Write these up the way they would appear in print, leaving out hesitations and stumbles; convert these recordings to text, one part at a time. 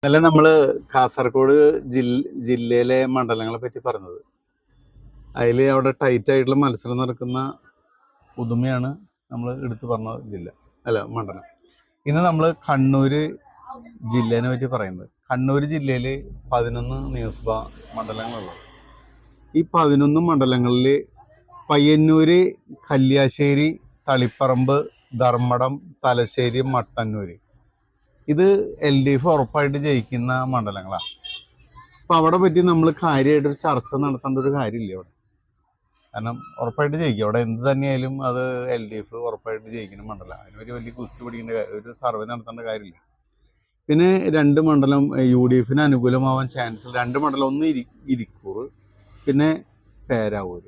ഇന്നലെ നമ്മൾ കാസർഗോഡ് ജില്ലയിലെ മണ്ഡലങ്ങളെ പറ്റി പറഞ്ഞത്. അതിൽ അവിടെ ടൈറ്റ് ആയിട്ടുള്ള മത്സരം നടക്കുന്ന പുതുമയാണ് നമ്മൾ എടുത്തു പറഞ്ഞ ജില്ല, മണ്ഡലം. ഇന്ന് നമ്മൾ കണ്ണൂർ ജില്ലേനെ പറ്റി പറയുന്നത്. കണ്ണൂർ ജില്ലയിൽ 11 നിയമസഭാ മണ്ഡലങ്ങളുള്ളത്. ഈ 11 മണ്ഡലങ്ങളിൽ പയ്യന്നൂര്, കല്യാശ്ശേരി, തളിപ്പറമ്പ്, ധർമ്മടം, തലശ്ശേരി, മട്ടന്നൂർ, ഇത് LDF ഉറപ്പായിട്ട് ജയിക്കുന്ന മണ്ഡലങ്ങളാണ്. അപ്പം അവിടെ പറ്റി നമ്മൾ കാര്യമായിട്ടൊരു ചർച്ച നടത്തേണ്ട ഒരു കാര്യമില്ല അവിടെ. കാരണം ഉറപ്പായിട്ട് ജയിക്കും. അവിടെ എന്ത് തന്നെയായാലും അത് LDF ഉറപ്പായിട്ട് ജയിക്കുന്ന മണ്ഡലം. അതിനൊരു വലിയ കുസ്തി പിടിക്കേണ്ട ഒരു സർവേ നടത്തേണ്ട കാര്യമില്ല. പിന്നെ 2 മണ്ഡലം UDF അനുകൂലമാവാൻ ചാൻസ്. 2 മണ്ഡലം, ഒന്ന് ഇരിക്കൂർ, പിന്നെ പേരാവൂർ.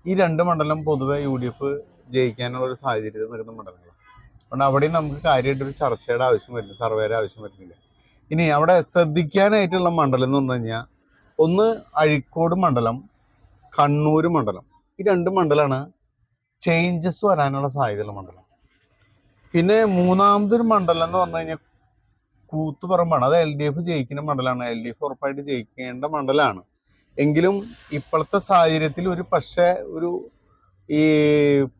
ഈ 2 മണ്ഡലം പൊതുവെ UDF ജയിക്കാനുള്ള ഒരു സാഹചര്യത്തിൽ നിൽക്കുന്ന മണ്ഡലങ്ങളാണ്. അതുകൊണ്ട് അവിടെയും നമുക്ക് കാര്യമായിട്ടൊരു ചർച്ചയുടെ ആവശ്യം വരുന്നില്ല, സർവേയുടെ ആവശ്യം വരുന്നില്ല. ഇനി അവിടെ ശ്രദ്ധിക്കാനായിട്ടുള്ള മണ്ഡലം എന്ന് പറഞ്ഞു കഴിഞ്ഞാൽ, ഒന്ന് അഴീക്കോട് മണ്ഡലം, കണ്ണൂർ മണ്ഡലം. ഈ 2 മണ്ഡലമാണ് ചേഞ്ചസ് വരാനുള്ള സാധ്യതയുള്ള മണ്ഡലം. പിന്നെ മൂന്നാമതൊരു മണ്ഡലം എന്ന് പറഞ്ഞു കഴിഞ്ഞാൽ കൂത്തുപറമ്പാണ്. അത് LDF ജയിക്കുന്ന മണ്ഡലമാണ്. LDF ഉറപ്പായിട്ട് ജയിക്കേണ്ട മണ്ഡലമാണ്. എങ്കിലും ഇപ്പോഴത്തെ സാഹചര്യത്തിൽ ഒരു പക്ഷേ ഈ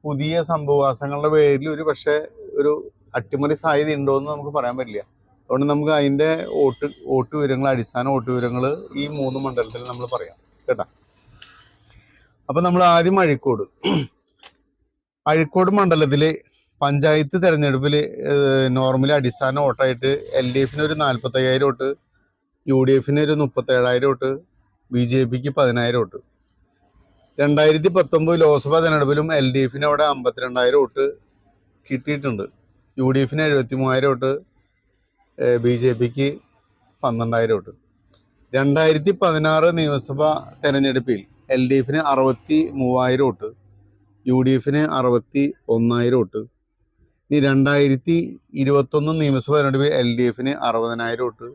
പുതിയ സംഭവവാസങ്ങളുടെ പേരിൽ ഒരു അട്ടിമറി സാധ്യത ഉണ്ടോ എന്ന് നമുക്ക് പറയാൻ പറ്റില്ല. അതുകൊണ്ട് നമുക്ക് അതിൻ്റെ വോട്ട് വിവരങ്ങൾ, അടിസ്ഥാന വോട്ട് വിവരങ്ങൾ ഈ 3 മണ്ഡലത്തിൽ നമ്മൾ പറയാം കേട്ടോ. അപ്പം നമ്മൾ ആദ്യം അഴീക്കോട് മണ്ഡലത്തിൽ പഞ്ചായത്ത് തെരഞ്ഞെടുപ്പിൽ നോർമലി അടിസ്ഥാന വോട്ടായിട്ട് LDF ഒരു 45,000 വോട്ട്, UDF ഒരു 37,000 വോട്ട്, BJPക്ക് 10,000 വോട്ട്. 2019 ലോക്സഭാ തെരഞ്ഞെടുപ്പിലും LDF അവിടെ 52,000 വോട്ട് കിട്ടിയിട്ടുണ്ട്. UDF 73,000 vote, BJPക്ക് 12,000 vote. 2016 നിയമസഭാ തെരഞ്ഞെടുപ്പിൽ LDF 63,000 വോട്ട്, UDF 61,000 വോട്ട്. ഇനി 2021 നിയമസഭാ തെരഞ്ഞെടുപ്പിൽ LDF 60,000 വോട്ട്,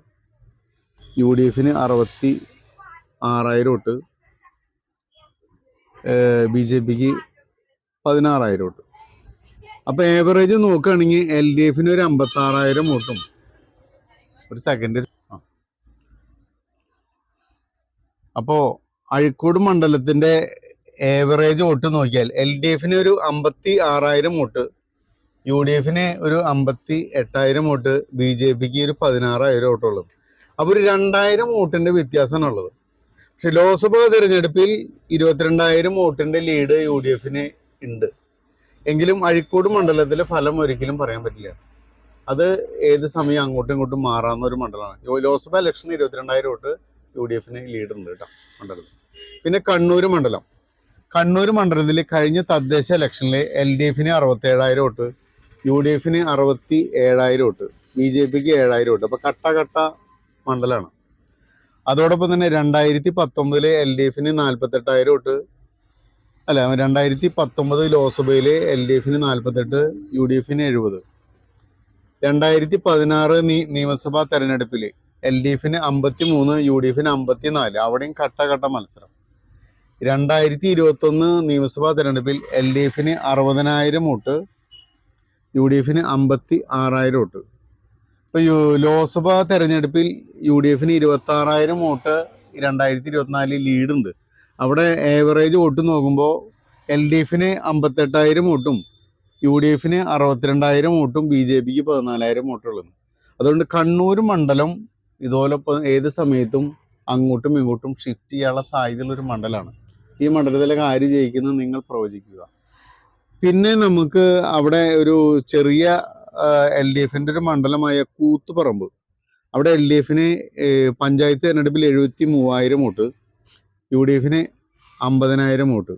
UDF 66,000 വോട്ട്, BJPക്ക് 16,000 വോട്ട്. അപ്പോൾ ഏവറേജ് നോക്കുകയാണെങ്കിൽ LDF ഒരു 56,000 വോട്ടും. ഒരു സെക്കൻഡ്. അപ്പോൾ അഴീക്കോട് മണ്ഡലത്തിൻ്റെ ഏവറേജ് വോട്ട് നോക്കിയാൽ LDF ഒരു 56,000 വോട്ട്, UDF ഒരു 58,000 വോട്ട്, BJPക്ക് ഒരു 16,000 വോട്ടുള്ളത്. അപ്പോൾ ഒരു 2,000 വോട്ടിൻ്റെ വ്യത്യാസമാണുള്ളത്. പക്ഷെ ലോക്സഭാ തെരഞ്ഞെടുപ്പിൽ 22,000 വോട്ടിൻ്റെ ലീഡ് UDF ഉണ്ട്. എങ്കിലും അഴീക്കോട് മണ്ഡലത്തിലെ ഫലം ഒരിക്കലും പറയാൻ പറ്റില്ല. അത് ഏത് സമയം അങ്ങോട്ടും ഇങ്ങോട്ടും മാറാവുന്ന ഒരു മണ്ഡലമാണ്. ലോക്സഭാ ഇലക്ഷന് 22,000 വോട്ട് UDF ലീഡ് ഉണ്ട് കേട്ടോ മണ്ഡലത്തിൽ. പിന്നെ കണ്ണൂർ മണ്ഡലത്തിൽ കഴിഞ്ഞ തദ്ദേശ ഇലക്ഷനിൽ LDF 67,000 വോട്ട്, UDF 67,000 വോട്ട്, BJPക്ക് 7,000 വോട്ട്. അപ്പോൾ കട്ട മണ്ഡലമാണ്. അതോടൊപ്പം തന്നെ 2019 LDF 48,000 വോട്ട്, 2019 ലോക്സഭയിൽ LDF 48, UDF 70. 2016 നിയമസഭാ തെരഞ്ഞെടുപ്പിൽ LDF 53, UDF 54. അവിടെയും കട്ട മത്സരം. 2021 നിയമസഭാ തെരഞ്ഞെടുപ്പിൽ LDF 60,000 വോട്ട്, UDF 56,000 വോട്ട്. ഇപ്പോൾ ലോക്സഭാ തെരഞ്ഞെടുപ്പിൽ UDF 26,000 വോട്ട് 2024 ലീഡുണ്ട്. അവിടെ ഏവറേജ് വോട്ട് നോക്കുമ്പോൾ LDF 58,000 വോട്ടും, UDF 62,000 വോട്ടും, BJPക്ക് 14,000 വോട്ടുള്ളത്. അതുകൊണ്ട് കണ്ണൂർ മണ്ഡലം ഇതോടൊപ്പം ഏത് സമയത്തും അങ്ങോട്ടും ഇങ്ങോട്ടും ഷിഫ്റ്റ് ചെയ്യാനുള്ള സാധ്യതയുള്ളൊരു മണ്ഡലമാണ്. ഈ മണ്ഡലത്തിലൊക്കെ ആര് ജയിക്കുന്നത് നിങ്ങൾ പ്രവചിക്കുക. പിന്നെ നമുക്ക് അവിടെ ഒരു ചെറിയ LDFൻ്റെ ഒരു മണ്ഡലമായ കൂത്തുപറമ്പ്. അവിടെ LDF പഞ്ചായത്ത് തെരഞ്ഞെടുപ്പിൽ 73,000 വോട്ട്, UDF 50,000 വോട്ട്.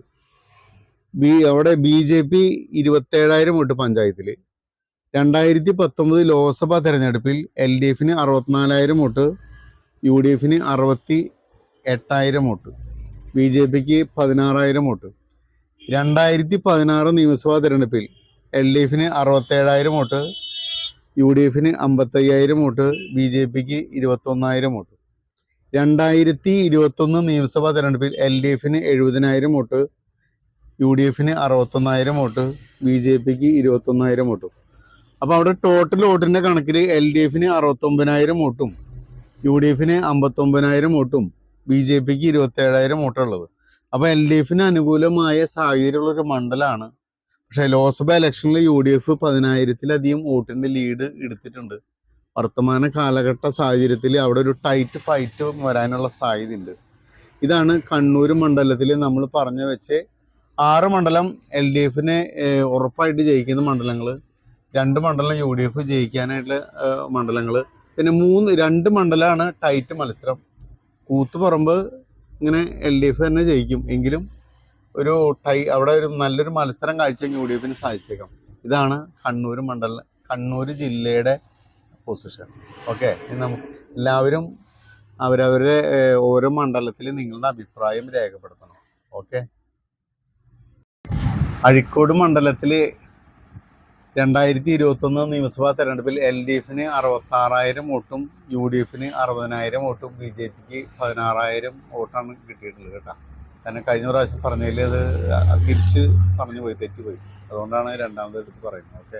അവിടെ BJP 27,000 വോട്ട് പഞ്ചായത്തിൽ. 2019 ലോക്സഭാ തെരഞ്ഞെടുപ്പിൽ LDF 64,000 വോട്ട്, UDF 68,000 വോട്ട്, BJPക്ക് 16,000 വോട്ട്. 2016 നിയമസഭാ തെരഞ്ഞെടുപ്പിൽ LDF 67,000 വോട്ട്, UDF 55,000 വോട്ട്, BJPക്ക് 21,000 വോട്ട്. 2021 നിയമസഭാ തെരഞ്ഞെടുപ്പിൽ LDF 70,000 വോട്ട്, UDF 61,000 വോട്ട്, BJPക്ക് 21,000 വോട്ട്. അപ്പോൾ അവിടെ ടോട്ടൽ വോട്ടിൻ്റെ കണക്കിൽ LDF 69,000 വോട്ടും, യു ഡി എഫിന് 59,000 വോട്ടും BJPക്ക് 27,000 വോട്ടുള്ളത്. അപ്പോൾ LDFന് അനുകൂലമായ സാഹചര്യമുള്ളൊരു മണ്ഡലമാണ്. പക്ഷേ ലോക്സഭ ഇലക്ഷനിൽ UDF 10,000-ലധികം വോട്ടിൻ്റെ ലീഡ് എടുത്തിട്ടുണ്ട്. വർത്തമാന കാലഘട്ട സാഹചര്യത്തിൽ അവിടെ ഒരു ടൈറ്റ് ഫൈറ്റ് വരാനുള്ള സാധ്യതയുണ്ട്. ഇതാണ് കണ്ണൂർ മണ്ഡലത്തിൽ നമ്മൾ പറഞ്ഞു വെച്ച് 6 മണ്ഡലം LDFന് ഉറപ്പായിട്ട് ജയിക്കുന്ന മണ്ഡലങ്ങൾ, 2 മണ്ഡലം UDF ജയിക്കാനായിട്ടുള്ള മണ്ഡലങ്ങൾ, പിന്നെ 2 മണ്ഡലമാണ് ടൈറ്റ് മത്സരം. കൂത്തുപറമ്പ് ഇങ്ങനെ LDF തന്നെ ജയിക്കും, എങ്കിലും ഒരു അവിടെ ഒരു നല്ലൊരു മത്സരം കാഴ്ച UDFന് സാധിച്ചേക്കാം. ഇതാണ് കണ്ണൂർ ജില്ലയുടെ പൊസിഷൻ. ഓക്കെ, നമുക്ക് എല്ലാവരും അവരവരുടെ ഓരോ മണ്ഡലത്തിൽ നിങ്ങളുടെ അഭിപ്രായം രേഖപ്പെടുത്തണം. ഓക്കെ, അഴീക്കോട് മണ്ഡലത്തിൽ 2021 നിയമസഭാ തെരഞ്ഞെടുപ്പിൽ LDFന് 66,000 വോട്ടും UDFന് 60,000 വോട്ടും BJPക്ക് 16,000 വോട്ടാണ് കിട്ടിയിട്ടുള്ളത് കേട്ടോ. കാരണം കഴിഞ്ഞ പ്രാവശ്യം പറഞ്ഞതിൽ അത് തിരിച്ച് പറഞ്ഞു പോയി, തെറ്റിപ്പോയി. അതുകൊണ്ടാണ് രണ്ടാമത് എടുത്ത് പറയുന്നത്. ഓക്കെ.